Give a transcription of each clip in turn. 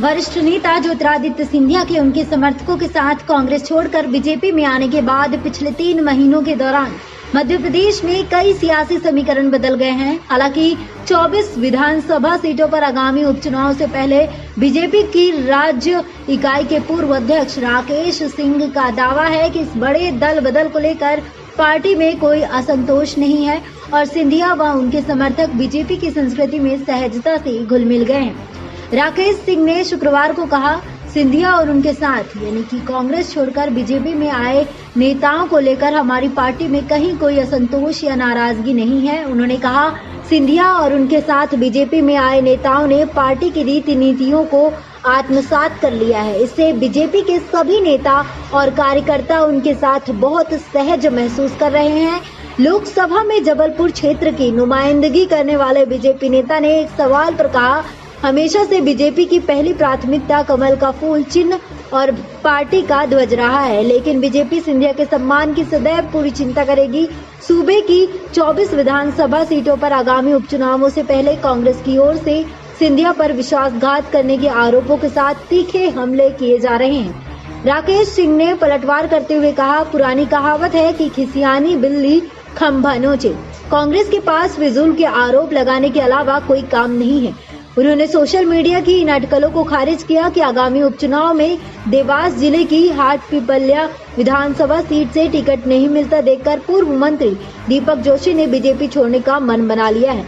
वरिष्ठ नेता ज्योतिरादित्य सिंधिया के उनके समर्थकों के साथ कांग्रेस छोड़कर बीजेपी में आने के बाद पिछले 3 महीनों के दौरान मध्य प्रदेश में कई सियासी समीकरण बदल गए हैं। हालांकि 24 विधानसभा सीटों पर आगामी उपचुनाव से पहले बीजेपी की राज्य इकाई के पूर्व अध्यक्ष राकेश सिंह का दावा है कि इस बड़े दल बदल को लेकर पार्टी में कोई असंतोष नहीं है और सिंधिया व उनके समर्थक बीजेपी की संस्कृति में सहजता से घुल मिल गए हैं। राकेश सिंह ने शुक्रवार को कहा, सिंधिया और उनके साथ यानी कि कांग्रेस छोड़कर बीजेपी में आए नेताओं को लेकर हमारी पार्टी में कहीं कोई असंतोष या नाराजगी नहीं है। उन्होंने कहा, सिंधिया और उनके साथ बीजेपी में आए नेताओं ने पार्टी की रीति नीतियों को आत्मसात कर लिया है। इससे बीजेपी के सभी नेता और कार्यकर्ता उनके साथ बहुत सहज महसूस कर रहे हैं। लोकसभा में जबलपुर क्षेत्र की नुमाइंदगी करने वाले बीजेपी नेता ने एक सवाल पर कहा, हमेशा से बीजेपी की पहली प्राथमिकता कमल का फूल चिन्ह और पार्टी का ध्वज रहा है, लेकिन बीजेपी सिंधिया के सम्मान की सदैव पूरी चिंता करेगी। सूबे की 24 विधानसभा सीटों पर आगामी उपचुनावों से पहले कांग्रेस की ओर से सिंधिया पर विश्वासघात करने के आरोपों के साथ तीखे हमले किए जा रहे हैं। राकेश सिंह ने पलटवार करते हुए कहा, पुरानी कहावत है कि खिसियानी बिल्ली खंभा नोचे। कांग्रेस के पास फिजूल के आरोप लगाने के अलावा कोई काम नहीं है। उन्होंने सोशल मीडिया की इन अटकलों को खारिज किया कि आगामी उपचुनाव में देवास जिले की हाटपिपल्या विधानसभा सीट से टिकट नहीं मिलता देखकर पूर्व मंत्री दीपक जोशी ने बीजेपी छोड़ने का मन बना लिया है।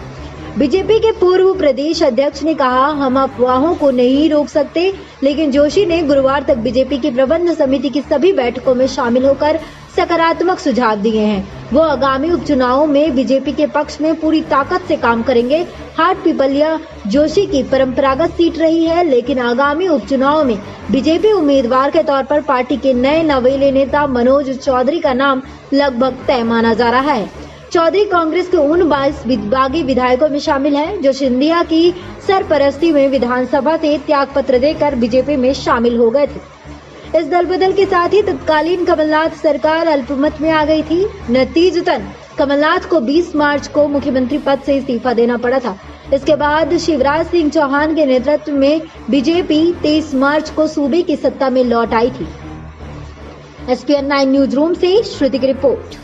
बीजेपी के पूर्व प्रदेश अध्यक्ष ने कहा, हम अफवाहों को नहीं रोक सकते, लेकिन जोशी ने गुरुवार तक बीजेपी की प्रबंध समिति की सभी बैठकों में शामिल होकर सकारात्मक सुझाव दिए हैं। वो आगामी उपचुनावों में बीजेपी के पक्ष में पूरी ताकत से काम करेंगे। हाटपिपल्या जोशी की परंपरागत सीट रही है, लेकिन आगामी उपचुनाव में बीजेपी उम्मीदवार के तौर पर पार्टी के नए नवेले नेता मनोज चौधरी का नाम लगभग तय माना जा रहा है। चौधरी कांग्रेस के उन 22 बागी विधायकों में शामिल हैं जो सिंधिया की सरपरस्ती में विधानसभा से त्यागपत्र देकर बीजेपी में शामिल हो गए थे। इस दल बदल के साथ ही तत्कालीन कमलनाथ सरकार अल्पमत में आ गई थी। नतीजतन कमलनाथ को 20 मार्च को मुख्यमंत्री पद से इस्तीफा देना पड़ा था। इसके बाद शिवराज सिंह चौहान के नेतृत्व में बीजेपी 23 मार्च को सूबे की सत्ता में लौट आई थी। SPN 9 न्यूज रूम से श्रुति की रिपोर्ट।